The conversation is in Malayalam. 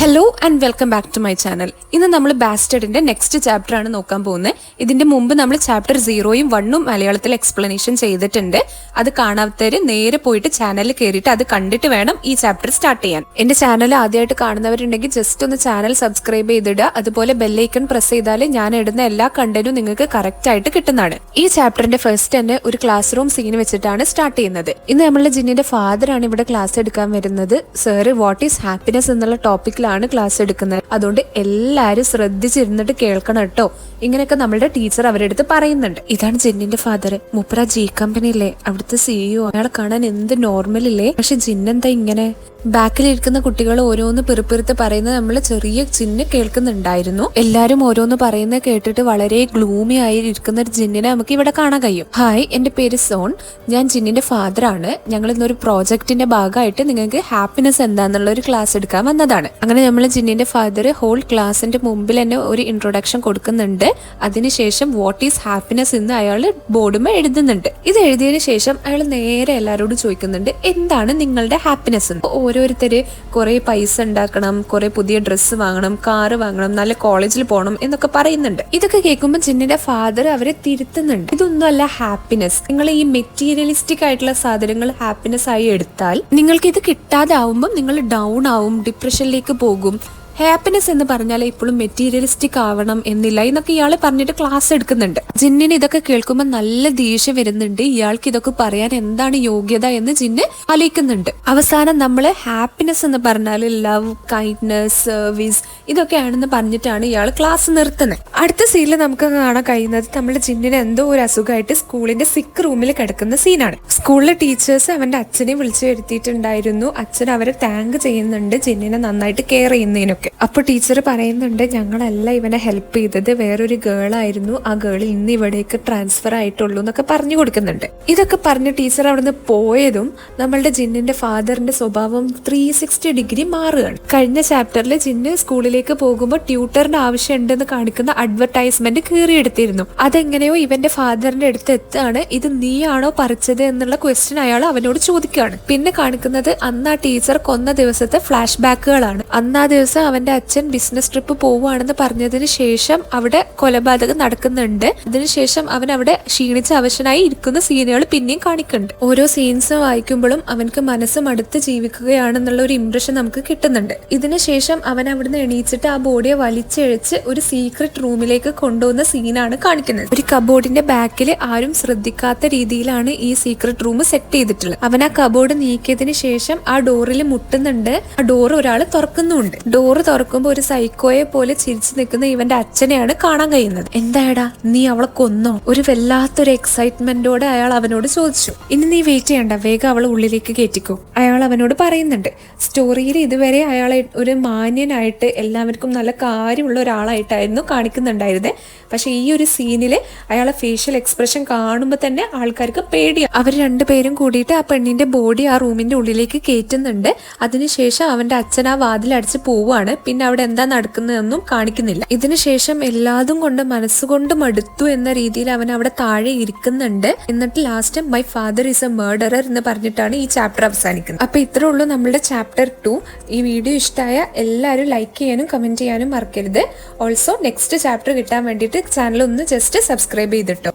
Hello and welcome back to my channel. ഇന്ന് നമ്മൾ ബാസ്റ്റഡിന്റെ നെക്സ്റ്റ് ചാപ്റ്റർ ആണ് നോക്കാൻ പോകുന്നത്. ഇതിന്റെ മുമ്പ് നമ്മൾ ചാപ്റ്റർ 0യും 1ഉം മലയാളത്തിൽ എക്സ്പ്ലനേഷൻ ചെയ്തിട്ടുണ്ട്. അത് കാണാത്തവര് നേരെ പോയിട്ട് ചാനലിൽ കയറിയിട്ട് അത് കണ്ടിട്ട് വേണം ഈ ചാപ്റ്റർ സ്റ്റാർട്ട് ചെയ്യാൻ. എന്റെ ചാനൽ ആദ്യമായിട്ട് കാണുന്നവരുണ്ടെങ്കിൽ ജസ്റ്റ് ഒന്ന് ചാനൽ സബ്സ്ക്രൈബ് ചെയ്തിടുക. അതുപോലെ ബെല്ലൈക്കൺ പ്രസ് ചെയ്താൽ ഞാൻ ഇടുന്ന എല്ലാ കണ്ടന്റും നിങ്ങൾക്ക് കറക്റ്റ് ആയിട്ട് കിട്ടുന്നതാണ്. ഈ ചാപ്റ്ററിന്റെ ഫസ്റ്റ് തന്നെ ഒരു ക്ലാസ് റൂം സീൻ വെച്ചിട്ടാണ് സ്റ്റാർട്ട് ചെയ്യുന്നത്. ഇന്ന് നമ്മളുടെ ജിന്നിന്റെ ഫാദർ ആണ് ഇവിടെ ക്ലാസ് എടുക്കാൻ വരുന്നത്. സാറ് വാട്ട് ഈസ് ഹാപ്പിനെസ് എന്നുള്ള ടോപ്പിക്കിലാണ് ക്ലാസ് എടുക്കുന്നത്. അതുകൊണ്ട് എല്ലാരും ശ്രദ്ധിച്ചിരുന്നിട്ട് കേൾക്കണം കേട്ടോ. ഇങ്ങനെയൊക്കെ നമ്മളുടെ ടീച്ചർ അവരുടെ അടുത്ത് പറയുന്നുണ്ട്. ഇതാണ് ജിന്നിന്റെ ഫാദർ. മുപ്ര ജി കമ്പനിയിലെ അവിടുത്തെ CEO. അയാളെ കാണാൻ എന്ത് നോർമൽ ഇല്ലേ, പക്ഷെ ജിന്നെന്താ ഇങ്ങനെ? ബാക്കിലിരിക്കുന്ന കുട്ടികൾ ഓരോന്ന് പിറുപിറുത്ത് പറയുന്നത് നമ്മൾ ചെറിയ ജിന്ന് കേൾക്കുന്നുണ്ടായിരുന്നു. എല്ലാരും ഓരോന്ന് പറയുന്നത് കേട്ടിട്ട് വളരെ ഗ്ലൂമി ആയി ഇരിക്കുന്ന ഒരു ജിന്നിനെ നമുക്ക് ഇവിടെ കാണാൻ കഴിയും. ഹായ്, എന്റെ പേര് സോൺ. ഞാൻ ജിന്നിന്റെ ഫാദർ ആണ്. ഞങ്ങൾ ഇന്നൊരു പ്രോജക്റ്റിന്റെ ഭാഗമായിട്ട് നിങ്ങൾക്ക് ഹാപ്പിനെസ് എന്താന്നുള്ള ഒരു ക്ലാസ് എടുക്കാൻ വന്നതാണ്. അങ്ങനെ നമ്മൾ ജിന്നിന്റെ ഫാദർ ഹോൾ ക്ലാസിന്റെ മുമ്പിൽ തന്നെ ഒരു ഇൻട്രൊഡക്ഷൻ കൊടുക്കുന്നുണ്ട്. അതിനുശേഷം വാട്ട് ഈസ് ഹാപ്പിനെസ് എന്ന് അയാൾ ബോർഡുമേ എഴുതുന്നുണ്ട്. ഇത് എഴുതിയതിനു ശേഷം അയാൾ നേരെ എല്ലാവരോടും ചോദിക്കുന്നുണ്ട്, എന്താണ് നിങ്ങളുടെ ഹാപ്പിനെസ് എന്ന്. ഓരോരുത്തര് കുറെ പൈസ ഉണ്ടാക്കണം, കുറെ പുതിയ ഡ്രസ്സ് വാങ്ങണം, കാറ് വാങ്ങണം, നല്ല കോളേജിൽ പോകണം എന്നൊക്കെ പറയുന്നുണ്ട്. ഇതൊക്കെ കേൾക്കുമ്പോൾ ജിന്നിന്റെ ഫാദർ അവരെ തിരുത്തുന്നുണ്ട്. ഇതൊന്നും അല്ല ഹാപ്പിനെസ്. നിങ്ങൾ ഈ മെറ്റീരിയലിസ്റ്റിക് ആയിട്ടുള്ള സാധനങ്ങൾ ഹാപ്പിനെസ് ആയി എടുത്താൽ നിങ്ങൾക്ക് ഇത് കിട്ടാതാവുമ്പോൾ നിങ്ങൾ ഡൗൺ ആവും, ഡിപ്രഷനിലേക്ക് പോകും. ഹാപ്പിനെസ് എന്ന് പറഞ്ഞാൽ ഇപ്പോഴും മെറ്റീരിയലിസ്റ്റിക് ആവണം എന്നില്ല എന്നൊക്കെ ഇയാള് പറഞ്ഞിട്ട് ക്ലാസ് എടുക്കുന്നുണ്ട്. ജിന്നിന് ഇതൊക്കെ കേൾക്കുമ്പോൾ നല്ല ദേഷ്യം വരുന്നുണ്ട്. ഇയാൾക്ക് ഇതൊക്കെ പറയാൻ എന്താണ് യോഗ്യത എന്ന് ജിന്ന് ആലോചിക്കുന്നുണ്ട്. അവസാനം നമ്മള് ഹാപ്പിനെസ് എന്ന് പറഞ്ഞാൽ ലവ്, കൈൻഡ്നെസ്, സർവീസ് ഇതൊക്കെയാണെന്ന് പറഞ്ഞിട്ടാണ് ഇയാൾ ക്ലാസ് നിർത്തുന്നത്. അടുത്ത സീനിൽ നമുക്ക് കാണാൻ കഴിയുന്നത് നമ്മുടെ ജിന്നിന് എന്തോ ഒരു അസുഖമായിട്ട് സ്കൂളിന്റെ സിക്ക് റൂമിൽ കിടക്കുന്ന സീനാണ്. സ്കൂളിലെ ടീച്ചേഴ്സ് അവന്റെ അച്ഛനെ വിളിച്ചു വരുത്തിയിട്ടുണ്ടായിരുന്നു. അച്ഛൻ അവരെ താങ്ക് ചെയ്യുന്നുണ്ട് ജിന്നിനെ നന്നായിട്ട് കെയർ ചെയ്യുന്നതിനൊക്കെ. അപ്പൊ ടീച്ചർ പറയുന്നുണ്ട്, ഞങ്ങളല്ല ഇവനെ ഹെൽപ്പ് ചെയ്തത്, വേറൊരു ഗേൾ ആയിരുന്നു. ആ ഗേൾ ഇന്ന് ഇവിടേക്ക് ട്രാൻസ്ഫർ ആയിട്ടുള്ളൂ എന്നൊക്കെ പറഞ്ഞു കൊടുക്കുന്നുണ്ട്. ഇതൊക്കെ പറഞ്ഞ് ടീച്ചർ അവിടുന്ന് പോയതും നമ്മളുടെ ജിന്നിന്റെ ഫാദറിന്റെ സ്വഭാവം 360 ഡിഗ്രി മാറുകയാണ്. കഴിഞ്ഞ ചാപ്റ്ററിൽ ജിന്ന് സ്കൂളിലേക്ക് പോകുമ്പോൾ ട്യൂട്ടറിന്റെ ആവശ്യം ഉണ്ടെന്ന് കാണിക്കുന്ന അഡ്വർടൈസ്മെന്റ് കീറിയെടുത്തിരുന്നു. അതെങ്ങനെയോ ഇവന്റെ ഫാദറിന്റെ അടുത്ത് എത്താണ്. ഇത് നീയാണോ പറിച്ചത് എന്നുള്ള ക്വസ്റ്റ്യൻ അയാൾ അവനോട് ചോദിക്കുകയാണ്. പിന്നെ കാണിക്കുന്നത് അന്ന് ആ ടീച്ചർ കൊന്ന ദിവസത്തെ ഫ്ലാഷ് ബാക്കുകളാണ്. അന്ന് ആ ദിവസം അവന്റെ അച്ഛൻ ബിസിനസ് ട്രിപ്പ് പോവുകയാണെന്ന് പറഞ്ഞതിന് ശേഷം അവിടെ കൊലപാതകം നടക്കുന്നുണ്ട്. അതിനുശേഷം അവൻ അവിടെ ക്ഷീണിച്ച അവശനായി ഇരിക്കുന്ന സീനുകൾ പിന്നെയും കാണിക്കുന്നുണ്ട്. ഓരോ സീൻസ് വായിക്കുമ്പോഴും അവനക്ക് മനസ്സ് മടുത്ത് ജീവിക്കുകയാണെന്നുള്ള ഒരു ഇംപ്രഷൻ നമുക്ക് കിട്ടുന്നുണ്ട്. ഇതിനുശേഷം അവൻ അവിടുന്ന് എണീച്ചിട്ട് ആ ബോഡിയെ വലിച്ചെഴിച്ച് ഒരു സീക്രട്ട് റൂമിലേക്ക് കൊണ്ടുവന്ന സീനാണ് കാണിക്കുന്നത്. ഒരു കബോർഡിന്റെ ബാക്കിൽ ആരും ശ്രദ്ധിക്കാത്ത രീതിയിലാണ് ഈ സീക്രട്ട് റൂം സെറ്റ് ചെയ്തിട്ടുള്ളത്. അവൻ ആ കബോർഡ് നീക്കിയതിന് ശേഷം ആ ഡോറിൽ മുട്ടുന്നുണ്ട്. ആ ഡോർ ഒരാൾ തുറക്കുന്നുണ്ട്. ഡോറ് തുറക്കുമ്പോൾ ഒരു സൈക്കോയെ പോലെ ചിരിച്ചു നിൽക്കുന്ന ഇവന്റെ അച്ഛനെയാണ് കാണാൻ കഴിയുന്നത്. എന്തായടാ, നീ അവളെ കൊന്നോ? ഒരു വല്ലാത്തൊരു എക്സൈറ്റ്മെന്റോടെ അയാൾ അവനോട് ചോദിച്ചു. ഇനി നീ വെയിറ്റ് ചെയ്യണ്ട, വേഗം അവളെ ഉള്ളിലേക്ക് കയറ്റിക്കോ, അയാൾ അവനോട് പറയുന്നുണ്ട്. സ്റ്റോറിയിൽ ഇതുവരെ അയാളെ ഒരു മാന്യനായിട്ട് എല്ലാവർക്കും നല്ല കാര്യമുള്ള ഒരാളായിട്ടായിരുന്നു കാണിക്കുന്നുണ്ടായിരുന്നത്. പക്ഷെ ഈ ഒരു സീനില് അയാളെ ഫേഷ്യൽ എക്സ്പ്രഷൻ കാണുമ്പോൾ തന്നെ ആൾക്കാർക്ക് പേടിയാണ്. അവർ രണ്ടുപേരും കൂടിയിട്ട് ആ പെണ്ണിന്റെ ബോഡി ആ റൂമിന്റെ ഉള്ളിലേക്ക് കയറ്റുന്നുണ്ട്. അതിനുശേഷം അവന്റെ അച്ഛൻ ആ വാതിലടിച്ച് പോവാണ്. പിന്നെ അവിടെ എന്താ നടക്കുന്നതെന്നും കാണിക്കുന്നില്ല. ഇതിനുശേഷം എല്ലാതും കൊണ്ട് മനസ്സുകൊണ്ട് മടുത്തു എന്ന രീതിയിൽ അവൻ അവിടെ താഴെ ഇരിക്കുന്നുണ്ട്. എന്നിട്ട് last my father is A murderer എന്ന് പറഞ്ഞിട്ടാണ് ഈ ചാപ്റ്റർ അവസാനിക്കുന്നത്. അപ്പൊ ഇത്രേ ഉള്ളൂ നമ്മുടെ ചാപ്റ്റർ 2. ഈ വീഡിയോ ഇഷ്ടമായ എല്ലാവരും ലൈക്ക് ചെയ്യാനും കമന്റ് ചെയ്യാനും മറക്കരുത്. ഓൾസോ നെക്സ്റ്റ് ചാപ്റ്റർ കിട്ടാൻ വേണ്ടിയിട്ട് ചാനൽ ഒന്ന് ജസ്റ്റ് സബ്സ്ക്രൈബ് ചെയ്തിട്ടോ.